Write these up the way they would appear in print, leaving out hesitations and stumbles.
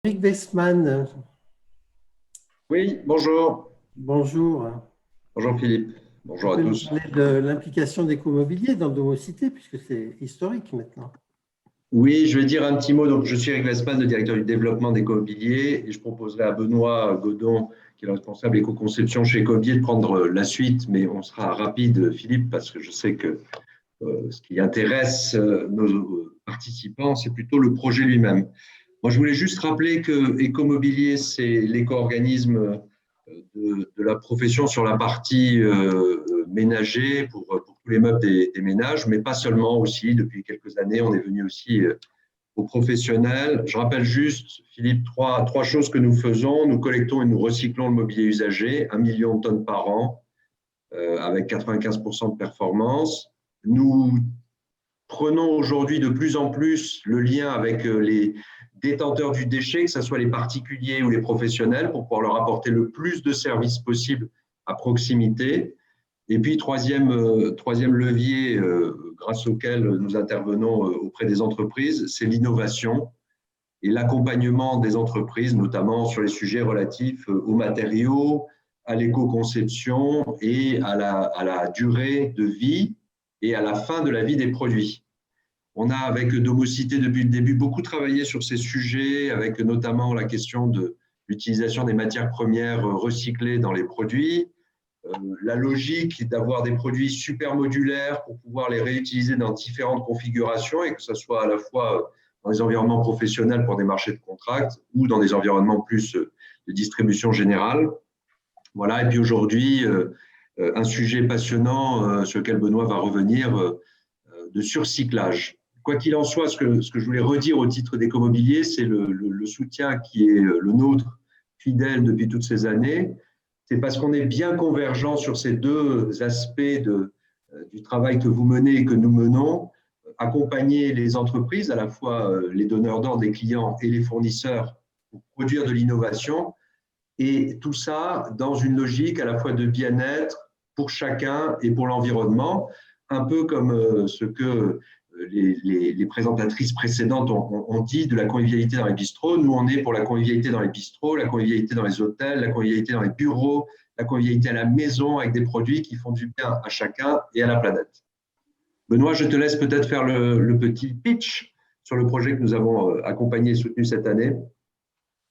Eric Westman, Oui, bonjour. bonjour. Bonjour Philippe. Vous Bonjour à pouvez nous tous. parler de l'implication d'écomobilier dans Domocité, puisque c'est historique maintenant. Oui, je vais dire un petit mot. Donc, je suis Eric Vespan, le directeur du développement d'Ecomobilier, et je proposerai à Benoît Godon, qui est le responsable éco-conception chez Ecomobilier, de prendre la suite, mais on sera rapide, Philippe, parce que je sais que ce qui intéresse nos participants, c'est plutôt le projet lui-même. Moi, je voulais juste rappeler que Ecomobilier, c'est l'éco-organisme de la profession sur la partie ménager pour tous les meubles des ménages, mais pas seulement aussi. Depuis quelques années, on est venu aussi aux professionnels. Je rappelle juste, Philippe, trois choses que nous faisons. Nous collectons et nous recyclons le mobilier usagé, 1 million de tonnes par an, avec 95% de performance. Nous prenons aujourd'hui de plus en plus le lien avec les détenteurs du déchet, que ce soit les particuliers ou les professionnels, pour pouvoir leur apporter le plus de services possible à proximité. Et puis, troisième levier grâce auquel nous intervenons auprès des entreprises, c'est l'innovation et l'accompagnement des entreprises, notamment sur les sujets relatifs aux matériaux, à l'éco-conception et à la durée de vie et à la fin de la vie des produits. On a, avec Domocité, depuis le début, beaucoup travaillé sur ces sujets, avec notamment la question de l'utilisation des matières premières recyclées dans les produits, la logique d'avoir des produits super modulaires pour pouvoir les réutiliser dans différentes configurations et que ce soit à la fois dans des environnements professionnels pour des marchés de contract ou dans des environnements plus de distribution générale. Voilà, et puis aujourd'hui, un sujet passionnant sur lequel Benoît va revenir, de surcyclage. Quoi qu'il en soit, ce que je voulais redire au titre d'Écomobilier, c'est le soutien qui est le nôtre, fidèle depuis toutes ces années. C'est parce qu'on est bien convergents sur ces deux aspects du travail que vous menez et que nous menons, accompagner les entreprises, à la fois les donneurs d'ordre, les clients et les fournisseurs, pour produire de l'innovation, et tout ça dans une logique à la fois de bien-être pour chacun et pour l'environnement, un peu comme ce que les présentatrices précédentes ont dit de la convivialité dans les bistrots. Nous, on est pour la convivialité dans les bistrots, la convivialité dans les hôtels, la convivialité dans les bureaux, la convivialité à la maison avec des produits qui font du bien à chacun et à la planète. Benoît, je te laisse peut-être faire le petit pitch sur le projet que nous avons accompagné et soutenu cette année.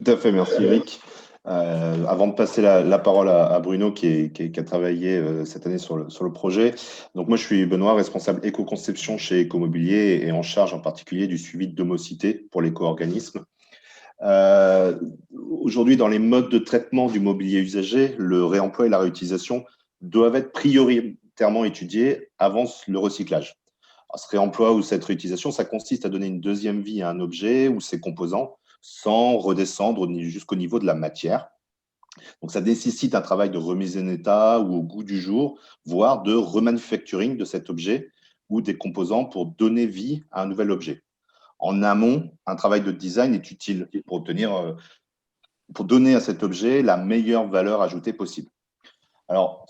Tout à fait, merci Eric. Avant de passer la parole à Bruno qui a travaillé cette année sur le projet. Donc moi je suis Benoît, responsable éco-conception chez Ecomobilier et en charge en particulier du suivi de domocité pour l'éco-organisme. Aujourd'hui, dans les modes de traitement du mobilier usagé, le réemploi et la réutilisation doivent être prioritairement étudiés avant le recyclage. Alors, ce réemploi ou cette réutilisation, ça consiste à donner une deuxième vie à un objet ou ses composants sans redescendre jusqu'au niveau de la matière. Donc, ça nécessite un travail de remise en état ou au goût du jour, voire de remanufacturing de cet objet ou des composants pour donner vie à un nouvel objet. En amont, un travail de design est utile pour donner à cet objet la meilleure valeur ajoutée possible. Alors,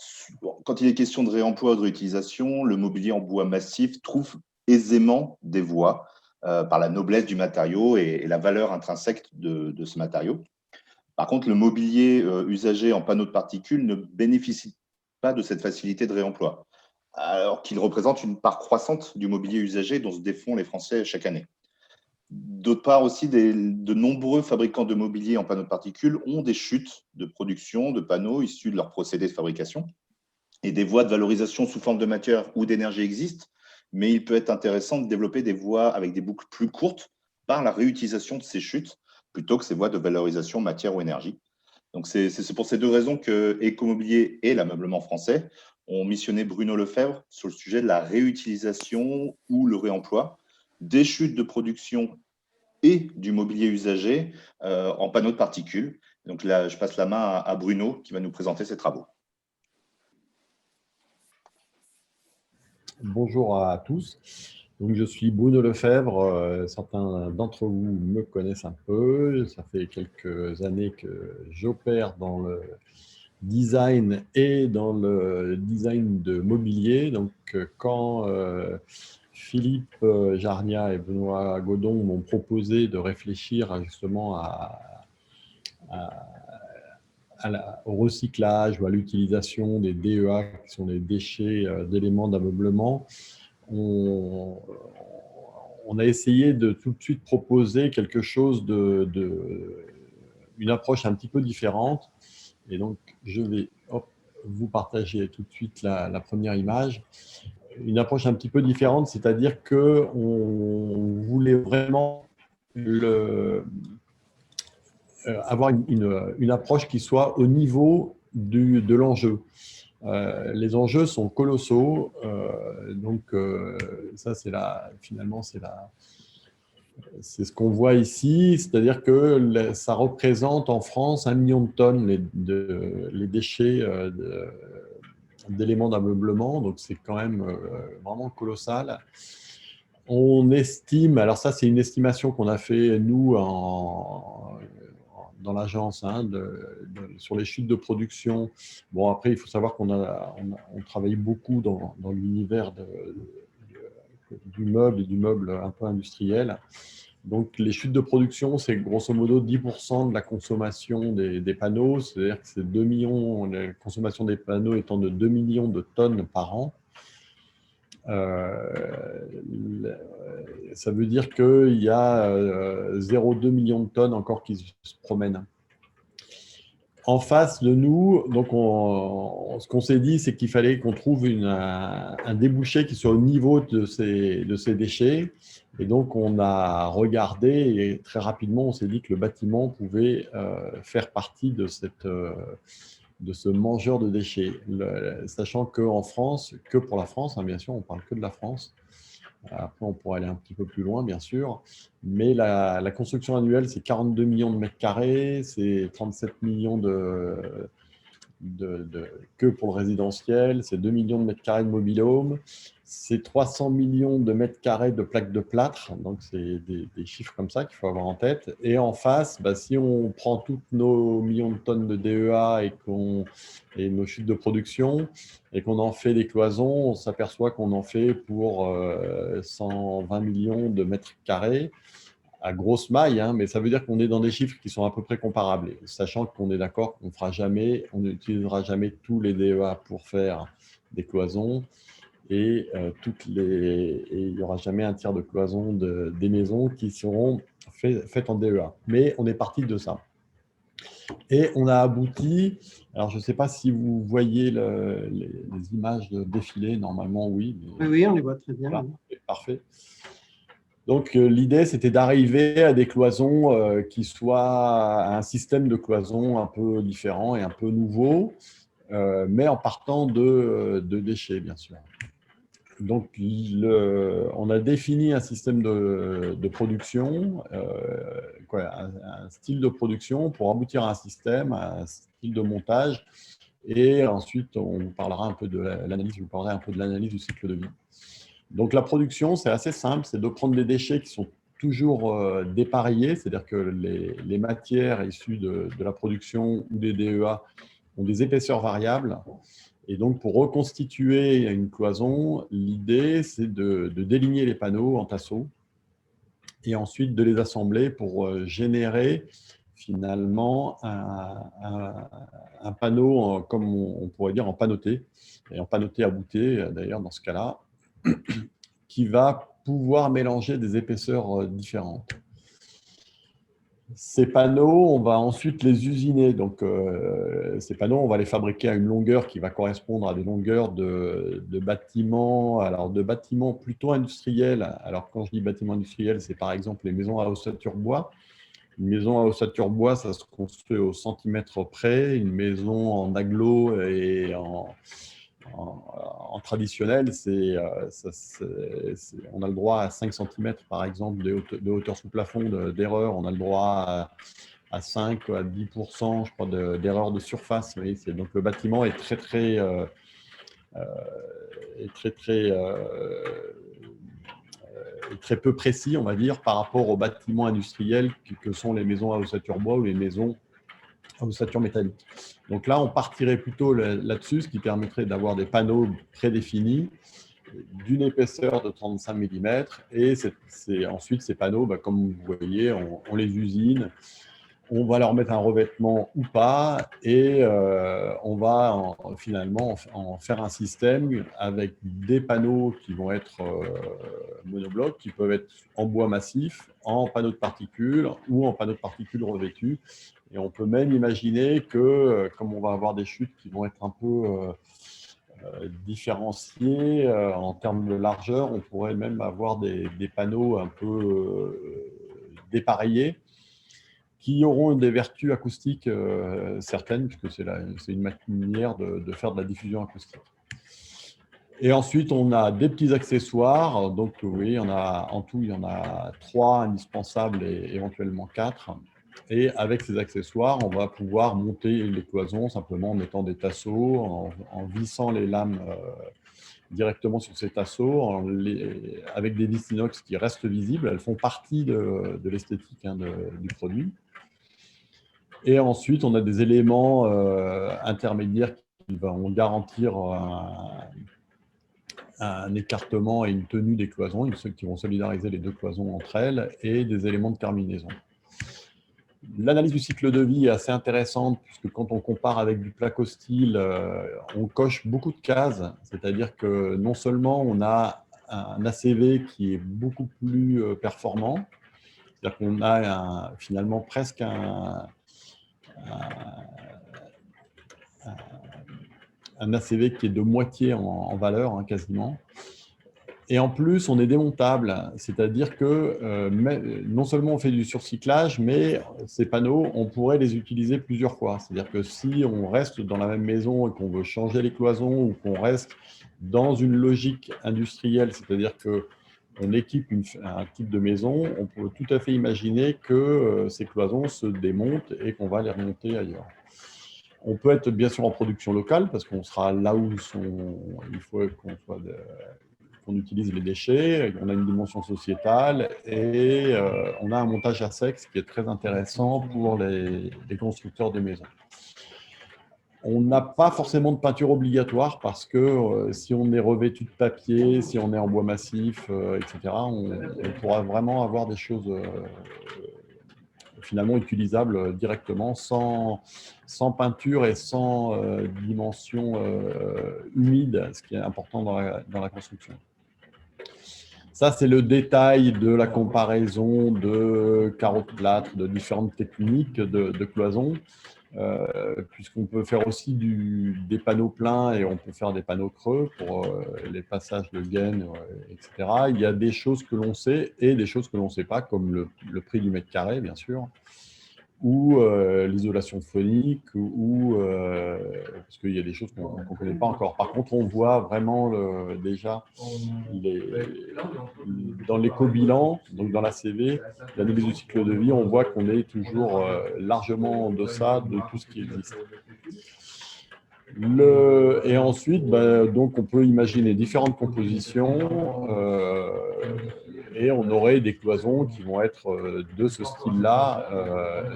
quand il est question de réemploi ou de réutilisation, le mobilier en bois massif trouve aisément des voies par la noblesse du matériau et la valeur intrinsèque de ce matériau. Par contre, le mobilier usagé en panneaux de particules ne bénéficie pas de cette facilité de réemploi, alors qu'il représente une part croissante du mobilier usagé dont se défont les Français chaque année. D'autre part aussi, de nombreux fabricants de mobilier en panneaux de particules ont des chutes de production de panneaux issus de leur procédé de fabrication. Et des voies de valorisation sous forme de matière ou d'énergie existent, mais il peut être intéressant de développer des voies avec des boucles plus courtes par la réutilisation de ces chutes, plutôt que ces voies de valorisation matière ou énergie. Donc c'est pour ces deux raisons que Ecomobilier et l'ameublement français ont missionné Bruno Lefebvre sur le sujet de la réutilisation ou le réemploi des chutes de production et du mobilier usagé en panneaux de particules. Donc là, je passe la main à Bruno qui va nous présenter ses travaux. Bonjour à tous. Donc, je suis Bruno Lefebvre. Certains d'entre vous me connaissent un peu. Ça fait quelques années que j'opère dans le design et dans le design de mobilier. Donc, quand je Philippe Jarnia et Benoît Godon m'ont proposé de réfléchir justement au recyclage ou à l'utilisation des DEA, qui sont les déchets d'éléments d'ameublement. On a essayé de tout de suite proposer quelque chose une approche un petit peu différente. Et donc, je vais vous partager tout de suite la première image. Une approche un petit peu différente, c'est-à-dire qu'on voulait vraiment avoir une approche qui soit au niveau de l'enjeu. Les enjeux sont colossaux, donc ça finalement c'est ce qu'on voit ici, c'est-à-dire que ça représente en France 1 million de tonnes les déchets d'éléments d'ameublement, donc c'est quand même vraiment colossal. On estime, alors ça c'est une estimation qu'on a fait nous dans l'agence sur les chutes de production. Bon, après il faut savoir qu'on travaille beaucoup dans l'univers du meuble et du meuble un peu industriel. Donc, les chutes de production, c'est grosso modo 10% de la consommation des panneaux, c'est-à-dire que c'est 2 millions, la consommation des panneaux étant de 2 millions de tonnes par an. Ça veut dire qu'il y a 0,2 millions de tonnes encore qui se promènent. En face de nous, donc ce qu'on s'est dit, c'est qu'il fallait qu'on trouve un débouché qui soit au niveau de ces déchets. Et donc, on a regardé et très rapidement, on s'est dit que le bâtiment pouvait faire partie de ce mangeur de déchets. Sachant qu'en France, que pour la France, hein, bien sûr, on parle que de la France. Après, on pourrait aller un petit peu plus loin, bien sûr. Mais la construction annuelle, c'est 42 millions de mètres carrés, c'est 37 millions que pour le résidentiel, c'est 2 millions de mètres carrés de mobil-home, c'est 300 millions de mètres carrés de plaques de plâtre. Donc, c'est des chiffres comme ça qu'il faut avoir en tête. Et en face, si on prend toutes nos millions de tonnes de DEA et nos chutes de production et qu'on en fait des cloisons, on s'aperçoit qu'on en fait pour 120 millions de mètres carrés à grosse maille, hein, mais ça veut dire qu'on est dans des chiffres qui sont à peu près comparables, sachant qu'on est d'accord qu'on n'utilisera jamais tous les DEA pour faire des cloisons et il n'y aura jamais un tiers de cloisons des maisons qui seront faites en DEA. Mais on est parti de ça. Et on a abouti, alors je ne sais pas si vous voyez les images défilées, normalement oui. Oui, on les voit très bien. Voilà, parfait. Donc, l'idée, c'était d'arriver à des cloisons qui soient un système de cloisons un peu différent et un peu nouveau, mais en partant de déchets, bien sûr. Donc, on a défini un système de production, un style de production pour aboutir à un système, un style de montage. Et ensuite, on parlera un peu de l'analyse, je vous parlerai un peu de l'analyse du cycle de vie. Donc, la production, c'est assez simple, c'est de prendre des déchets qui sont toujours dépareillés, c'est-à-dire que les matières issues de la production ou des DEA ont des épaisseurs variables. Et donc, pour reconstituer une cloison, l'idée, c'est de déligner les panneaux en tasseaux et ensuite de les assembler pour générer finalement un panneau, comme on pourrait dire, en panoté, et en panoté abouté, d'ailleurs, dans ce cas-là, qui va pouvoir mélanger des épaisseurs différentes. Ces panneaux, on va ensuite les usiner. Donc, ces panneaux, on va les fabriquer à une longueur qui va correspondre à des longueurs de bâtiments, alors de bâtiments plutôt industriels. Alors, quand je dis bâtiments industriels, c'est par exemple les maisons à ossature bois. Une maison à ossature bois, ça se construit au centimètre près. Une maison en agglo et en traditionnel, on a le droit à 5 cm par exemple de hauteur sous plafond d'erreur, on a le droit à 5 à 10% je crois d'erreur de surface. Oui, donc le bâtiment est très peu précis, on va dire, par rapport aux bâtiments industriels que sont les maisons à ossature bois ou les maisons à ossature métallique. Donc là, on partirait plutôt là-dessus, ce qui permettrait d'avoir des panneaux prédéfinis d'une épaisseur de 35 mm. Et ensuite, ces panneaux, comme vous voyez, on les usine. On va leur mettre un revêtement ou pas, et on va finalement en faire un système avec des panneaux qui vont être monoblocs, qui peuvent être en bois massif, en panneaux de particules ou en panneaux de particules revêtus. Et on peut même imaginer que, comme on va avoir des chutes qui vont être un peu différenciées en termes de largeur, on pourrait même avoir des panneaux un peu dépareillés, qui auront des vertus acoustiques certaines, puisque c'est une manière de faire de la diffusion acoustique. Et ensuite, on a des petits accessoires. Donc, oui, en tout, il y en a 3 indispensables et éventuellement 4. Et avec ces accessoires, on va pouvoir monter les cloisons simplement en mettant des tasseaux, en vissant les lames directement sur ces tasseaux, avec des vis inox qui restent visibles. Elles font partie de l'esthétique du produit. Et ensuite, on a des éléments intermédiaires qui vont garantir un écartement et une tenue des cloisons, qui vont solidariser les 2 cloisons entre elles, et des éléments de terminaison. L'analyse du cycle de vie est assez intéressante, puisque quand on compare avec du placo-style, on coche beaucoup de cases, c'est-à-dire que non seulement on a un ACV qui est beaucoup plus performant, c'est-à-dire qu'on a finalement presque un ACV qui est de moitié en valeur, quasiment. Et en plus, on est démontable, c'est-à-dire que non seulement on fait du surcyclage, mais ces panneaux, on pourrait les utiliser plusieurs fois. C'est-à-dire que si on reste dans la même maison et qu'on veut changer les cloisons, ou qu'on reste dans une logique industrielle, c'est-à-dire qu'on équipe un type de maison, on peut tout à fait imaginer que ces cloisons se démontent et qu'on va les remonter ailleurs. On peut être bien sûr en production locale, parce qu'on sera là où il faut qu'on utilise les déchets, on a une dimension sociétale, et on a un montage à sec, ce qui est très intéressant pour les constructeurs de maisons. On n'a pas forcément de peinture obligatoire, parce que si on est revêtu de papier, si on est en bois massif, etc., on pourra vraiment avoir des choses finalement utilisables directement, sans peinture et sans dimension humide, ce qui est important dans la construction. Ça, c'est le détail de la comparaison de carreaux de plâtre, de différentes techniques de cloison, puisqu'on peut faire aussi des panneaux pleins et on peut faire des panneaux creux pour les passages de gaine, etc. Il y a des choses que l'on sait et des choses que l'on ne sait pas, comme le prix du mètre carré, bien sûr, ou l'isolation phonique, ou parce qu'il y a des choses qu'on ne connaît pas encore. Par contre, on voit vraiment déjà dans l'éco-bilan, donc dans l'ACV, l'analyse du cycle de vie, on voit qu'on est toujours largement en deçà de tout ce qui existe. Et ensuite, donc on peut imaginer différentes compositions, et on aurait des cloisons qui vont être de ce style-là,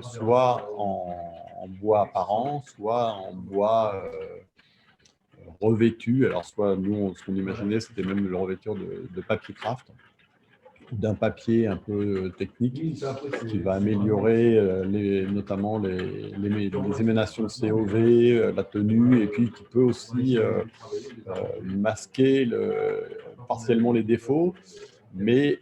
soit en bois apparent, soit en bois revêtu. Alors, soit nous, ce qu'on imaginait, c'était même le revêture de papier craft, d'un papier un peu technique, qui va améliorer notamment les émanations de COV, la tenue, et puis qui peut aussi masquer partiellement les défauts, mais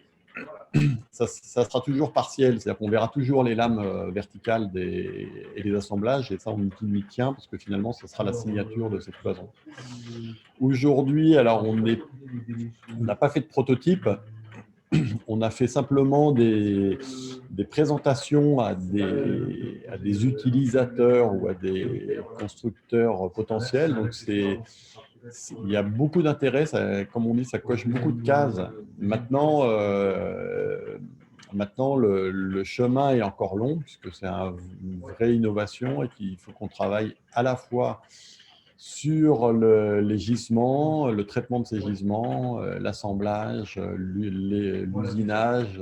ça sera toujours partiel, c'est-à-dire qu'on verra toujours les lames verticales et les assemblages, et ça on y tient, parce que finalement ce sera la signature de cette cloison. Aujourd'hui, alors on n'a pas fait de prototype. On a fait simplement des présentations à des utilisateurs ou à des constructeurs potentiels. Donc, il y a beaucoup d'intérêt. Comme on dit, ça coche beaucoup de cases. Maintenant, le chemin est encore long, puisque c'est une vraie innovation et qu'il faut qu'on travaille à la fois sur les gisements, le traitement de ces gisements, l'assemblage, l'usinage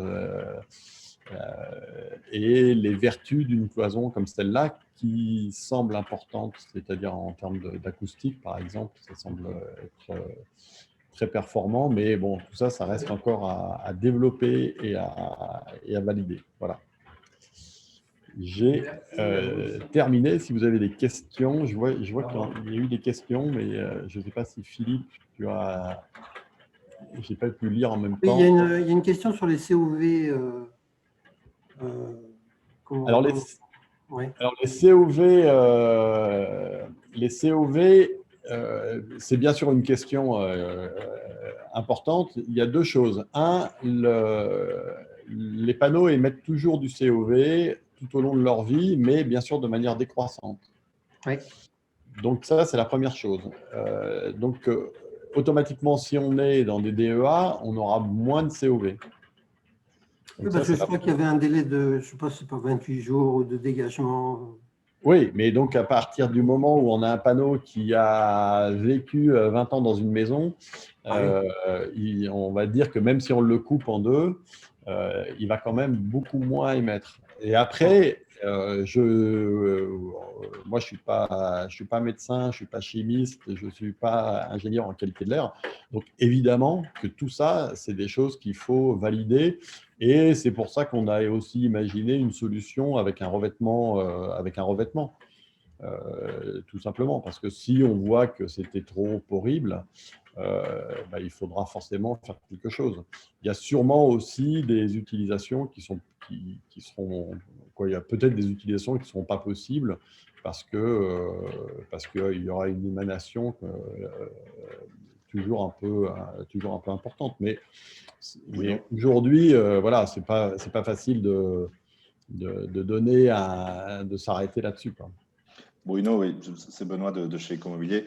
et les vertus d'une cloison comme celle-là, qui semble importante, c'est-à-dire en termes d'acoustique, par exemple, ça semble être très performant, mais bon, tout ça, ça reste encore à développer et à valider. Voilà. J'ai terminé. Si vous avez des questions, je vois qu'il y a eu des questions, mais je ne sais pas si Philippe, tu as… Je n'ai pas pu lire en même Oui, temps. il y a une question sur les COV. Alors, ouais. les COV, c'est bien sûr une question importante. Il y a deux choses. Un, les panneaux émettent toujours du COV tout au long de leur vie, mais bien sûr de manière décroissante. Oui. Donc ça, c'est la première chose. Automatiquement, si on est dans des DEA, on aura moins de COV. Oui, parce que je crois qu'il y avait un délai de, je ne sais pas, c'est pas 28 jours de dégagement. Oui, mais donc à partir du moment où on a un panneau qui a vécu 20 ans dans une maison, on va dire que même si on le coupe en deux, il va quand même beaucoup moins émettre. Et après, moi, je suis pas médecin, je ne suis pas chimiste, je ne suis pas ingénieur en qualité de l'air. Donc, évidemment que tout ça, c'est des choses qu'il faut valider. Et c'est pour ça qu'on a aussi imaginé une solution avec un revêtement. Tout simplement, parce que si on voit que c'était trop horrible, il faudra forcément faire quelque chose. Il y a sûrement aussi des utilisations qui seront, il y a peut-être des utilisations qui ne seront pas possibles parce qu'il y aura une émanation toujours un peu importante. Mais aujourd'hui, voilà, c'est pas facile de donner de s'arrêter là-dessus, quoi. Bruno, oui, c'est Benoît de chez Ecomobilier.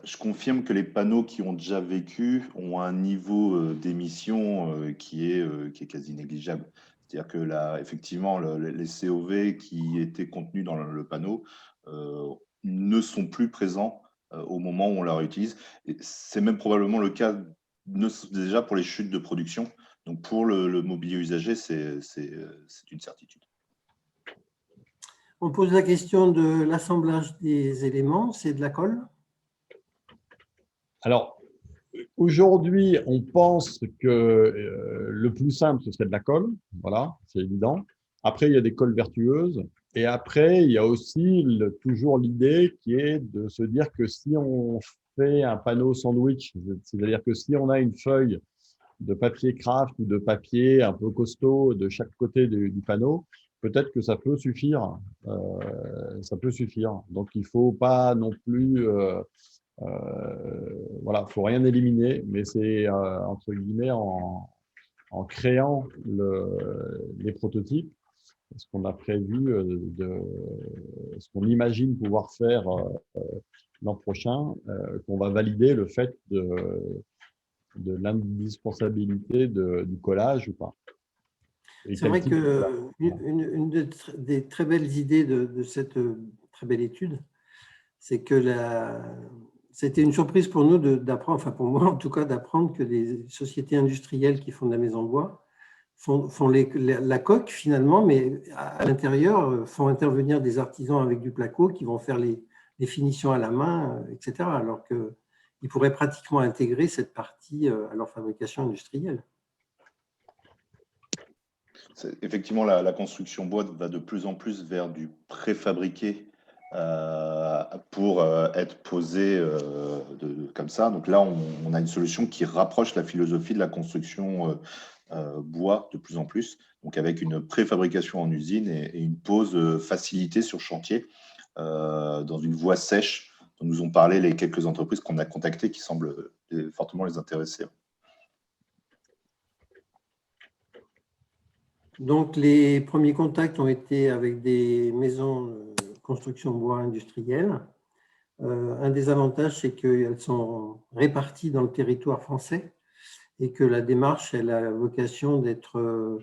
Je confirme que les panneaux qui ont déjà vécu ont un niveau d'émission qui est quasi négligeable. C'est-à-dire que là, effectivement, les COV qui étaient contenus dans le panneau ne sont plus présents au moment où on la réutilise. Et c'est même probablement le cas déjà pour les chutes de production. Donc pour le mobilier usagé, c'est une certitude. On pose la question de l'assemblage des éléments, c'est de la colle? Alors, aujourd'hui, on pense que le plus simple, ce serait de la colle. Voilà, c'est évident. Après, il y a des colles vertueuses. Et après, il y a aussi toujours l'idée qui est de se dire que si on fait un panneau sandwich, c'est-à-dire que si on a une feuille de papier craft ou de papier un peu costaud de chaque côté du panneau, peut-être que ça peut suffire. Donc, il ne faut pas non plus… voilà, il ne faut rien éliminer, mais c'est entre guillemets en créant les prototypes, ce qu'on a prévu, ce qu'on imagine pouvoir faire l'an prochain, qu'on va valider le fait de l'indispensabilité du collage ou pas. C'est vrai qu'une des très belles idées de cette très belle étude, c'est que c'était une surprise pour nous d'apprendre, enfin pour moi en tout cas, d'apprendre que des sociétés industrielles qui font de la maison de bois font la coque finalement, mais à l'intérieur font intervenir des artisans avec du placo qui vont faire les finitions à la main, etc. Alors qu'ils pourraient pratiquement intégrer cette partie à leur fabrication industrielle. Effectivement, la construction bois va de plus en plus vers du préfabriqué pour être posé comme ça. Donc là, on a une solution qui rapproche la philosophie de la construction bois de plus en plus, donc avec une préfabrication en usine et une pose facilitée sur chantier dans une voie sèche dont nous ont parlé les quelques entreprises qu'on a contactées qui semblent fortement les intéresser. Donc, les premiers contacts ont été avec des maisons de construction bois industrielle. Un des avantages, c'est qu'elles sont réparties dans le territoire français et que la démarche, elle a vocation d'être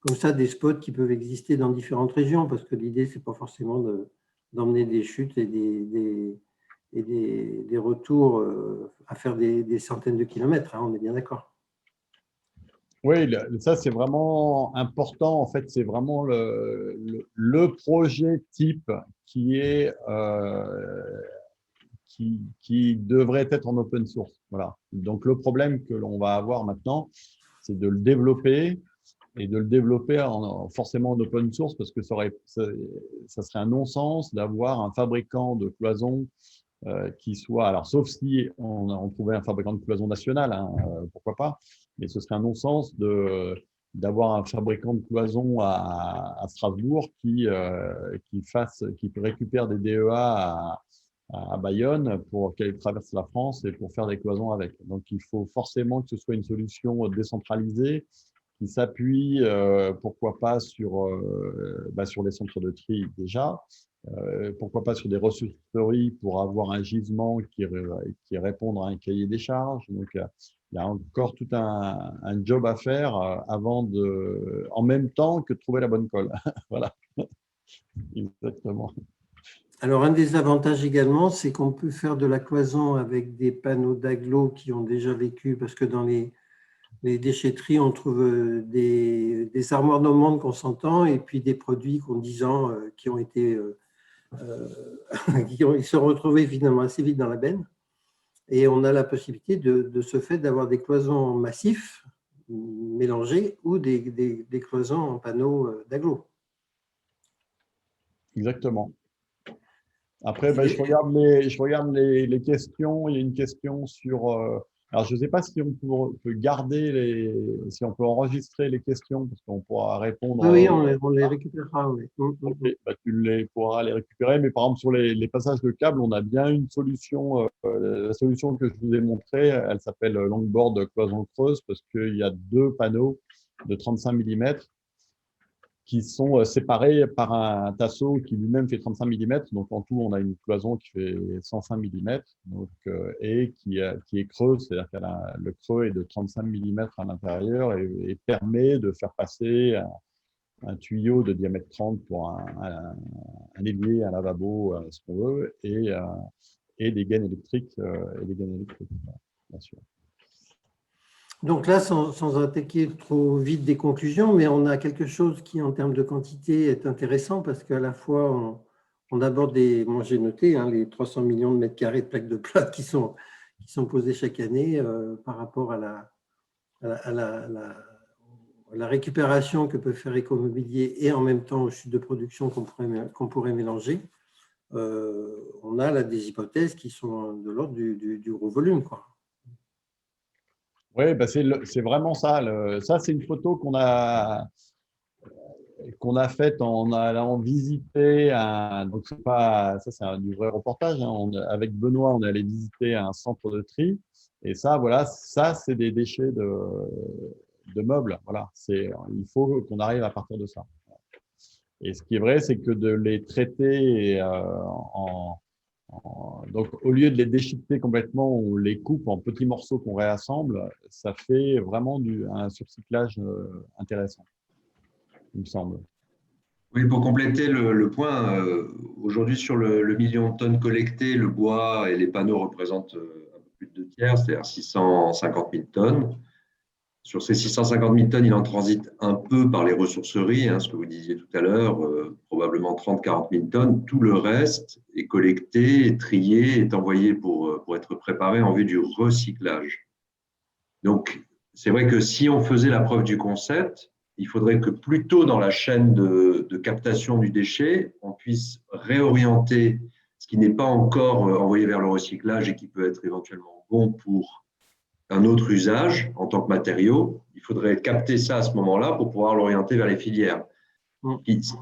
comme ça des spots qui peuvent exister dans différentes régions, parce que l'idée, ce n'est pas forcément d'emmener des chutes et des retours à faire des centaines de kilomètres, hein, on est bien d'accord. Oui, ça c'est vraiment important. En fait, c'est vraiment le projet type qui est qui devrait être en open source. Voilà. Donc, le problème que l'on va avoir maintenant, c'est de le développer et de le développer forcément en open source parce que ça serait un non-sens d'avoir un fabricant de cloisons qui soit, alors sauf si on trouvait un fabricant de cloisons national, hein, pourquoi pas, mais ce serait un non-sens d'avoir un fabricant de cloisons à Strasbourg qui récupère des DEA à Bayonne pour qu'elle traverse la France et pour faire des cloisons avec. Donc, il faut forcément que ce soit une solution décentralisée qui s'appuie, pourquoi pas, sur les centres de tri déjà, pourquoi pas sur des ressourceries pour avoir un gisement qui réponde à un cahier des charges. Donc, il y a encore tout un job à faire en même temps que de trouver la bonne colle. Voilà, exactement. Alors, un des avantages également, c'est qu'on peut faire de la cloison avec des panneaux d'agglo qui ont déjà vécu, parce que dans les déchetteries, on trouve des armoires normandes qu'on s'entend et puis des produits qui ont 10 ans, qui ont été… ils se sont retrouvés finalement assez vite dans la benne. Et on a la possibilité de ce fait d'avoir des cloisons massifs mélangés ou des cloisons en panneaux d'agglo. Exactement. Après, je regarde les questions. Il y a une question sur… alors, je ne sais pas si on peut garder si on peut enregistrer les questions, parce qu'on pourra répondre… Oui, on les récupérera. Oui. Okay, tu pourras les récupérer. Mais par exemple, sur les passages de câbles, on a bien une solution. La solution que je vous ai montrée, elle s'appelle Longboard cloison creuse, parce qu'il y a 2 panneaux de 35 mm qui sont séparés par un tasseau qui lui-même fait 35 mm. Donc, en tout, on a une cloison qui fait 105 mm donc, et qui est creuse, c'est-à-dire que le creux est de 35 mm à l'intérieur et permet de faire passer un tuyau de diamètre 30 pour un évier, un lavabo, ce qu'on veut, et des gaines électriques, bien sûr. Donc là, sans attaquer trop vite des conclusions, mais on a quelque chose qui, en termes de quantité, est intéressant parce qu'à la fois, on aborde moi j'ai noté les 300 millions de mètres carrés de plaques de plâtre qui sont posées chaque année par rapport à la récupération que peut faire Écomobilier et en même temps aux chutes de production qu'on pourrait mélanger. On a des hypothèses qui sont de l'ordre du gros volume, quoi. Oui, c'est vraiment ça. Ça, c'est une photo qu'on a faite en allant visiter donc ça, c'est du vrai reportage. Hein. Avec Benoît, on est allé visiter un centre de tri. Et ça, voilà, ça, c'est des déchets de meubles. Voilà, il faut qu'on arrive à partir de ça. Et ce qui est vrai, c'est que de les traiter donc, au lieu de les déchiqueter complètement, on les coupe en petits morceaux qu'on réassemble. Ça fait vraiment un surcyclage intéressant, il me semble. Oui, pour compléter le point, aujourd'hui sur le million de tonnes collectées, le bois et les panneaux représentent un peu plus de 2/3, c'est-à-dire 650 000 tonnes. Sur ces 650 000 tonnes, il en transite un peu par les ressourceries, ce que vous disiez tout à l'heure, probablement 30-40 000 tonnes. Tout le reste est collecté, est trié, est envoyé pour être préparé en vue du recyclage. Donc, c'est vrai que si on faisait la preuve du concept, il faudrait que plus tôt dans la chaîne de captation du déchet, on puisse réorienter ce qui n'est pas encore envoyé vers le recyclage et qui peut être éventuellement bon pour un autre usage en tant que matériau. Il faudrait capter ça à ce moment-là pour pouvoir l'orienter vers les filières.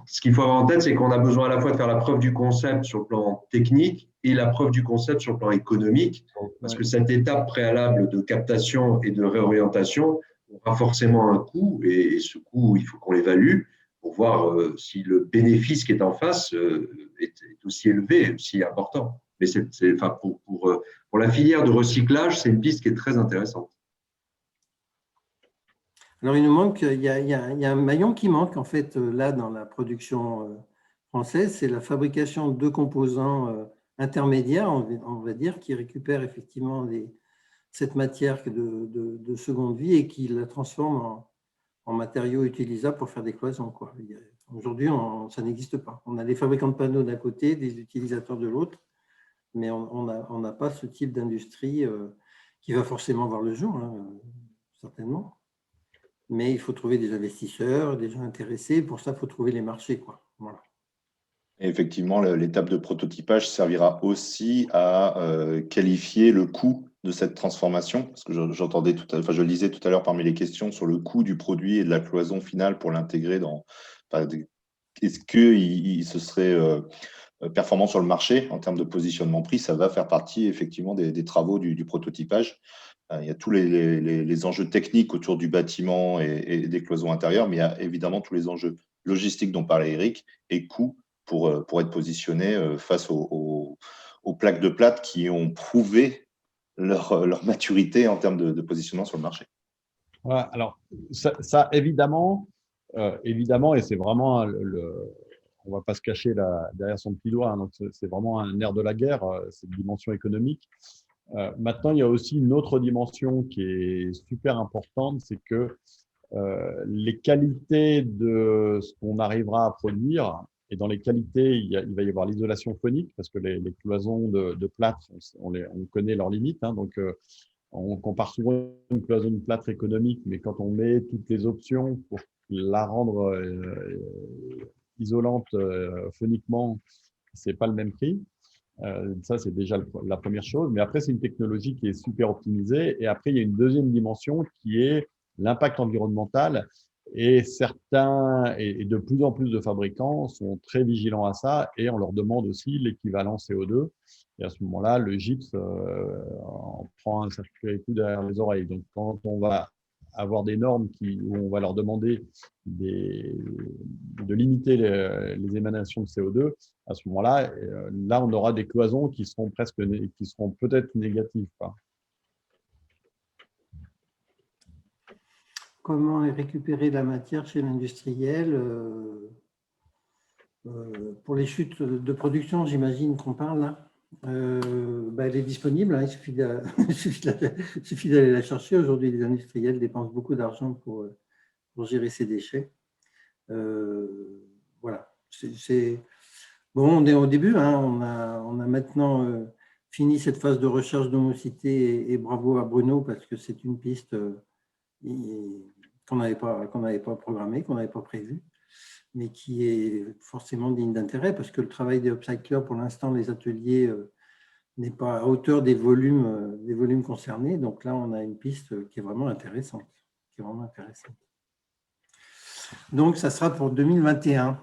Ce qu'il faut avoir en tête, c'est qu'on a besoin à la fois de faire la preuve du concept sur le plan technique et la preuve du concept sur le plan économique, parce que cette étape préalable de captation et de réorientation aura forcément un coût, et ce coût, il faut qu'on l'évalue pour voir si le bénéfice qui est en face est aussi élevé, aussi important. Mais pour la filière de recyclage, c'est une piste qui est très intéressante. Alors, il nous manque, il y a un maillon qui manque, en fait, là, dans la production française, c'est la fabrication de composants intermédiaires, on va dire, qui récupèrent effectivement cette matière de seconde vie et qui la transforment en matériaux utilisables pour faire des cloisons, quoi. Aujourd'hui, ça n'existe pas. On a des fabricants de panneaux d'un côté, des utilisateurs de l'autre, mais on n'a pas ce type d'industrie qui va forcément voir le jour, hein, certainement. Mais il faut trouver des investisseurs, des gens intéressés. Pour ça, il faut trouver les marchés, quoi. Voilà. Et effectivement, l'étape de prototypage servira aussi à qualifier le coût de cette transformation, parce que je lisais tout à l'heure parmi les questions sur le coût du produit et de la cloison finale pour l'intégrer dans. Est-ce qu'il se serait performant sur le marché en termes de positionnement prix? Ça va faire partie effectivement des travaux du prototypage. Il y a tous les enjeux techniques autour du bâtiment et des cloisons intérieures, mais il y a évidemment tous les enjeux logistiques dont parlait Eric et coûts pour être positionné face aux plaques de plate qui ont prouvé leur maturité en termes de positionnement sur le marché. Voilà, alors, ça évidemment, et c'est vraiment on ne va pas se cacher derrière son petit doigt, hein, donc c'est vraiment un nerf de la guerre, cette dimension économique. Maintenant, il y a aussi une autre dimension qui est super importante, c'est que les qualités de ce qu'on arrivera à produire, et dans les qualités, il va y avoir l'isolation phonique, parce que les cloisons de plâtre, on connaît leurs limites, hein, donc on compare souvent une cloison de plâtre économique, mais quand on met toutes les options pour la rendre isolante phoniquement, c'est pas le même prix. Ça, c'est déjà la première chose. Mais après, c'est une technologie qui est super optimisée. Et après, il y a une deuxième dimension qui est l'impact environnemental. Et certains, et de plus en plus de fabricants sont très vigilants à ça et on leur demande aussi l'équivalent CO2. Et à ce moment-là, le gypse en prend un sacré coup derrière les oreilles. Donc, quand on va avoir des normes où on va leur demander de limiter les émanations de CO2, à ce moment-là, là, on aura des cloisons qui seront peut-être négatives, quoi. Comment récupérer la matière chez l'industriel pour les chutes de production, j'imagine qu'on parle là. Elle est disponible, hein, il suffit d'aller la chercher. Aujourd'hui, les industriels dépensent beaucoup d'argent pour gérer ces déchets. Voilà. Bon, on est au début, hein, on a maintenant fini cette phase de recherche d'homocité et bravo à Bruno parce que c'est une piste qu'on n'avait pas programmée, qu'on n'avait pas prévue, mais qui est forcément digne d'intérêt parce que le travail des upcyclers, pour l'instant, les ateliers n'est pas à hauteur des volumes concernés. Donc là, on a une piste qui est vraiment intéressante. Donc, ça sera pour 2021.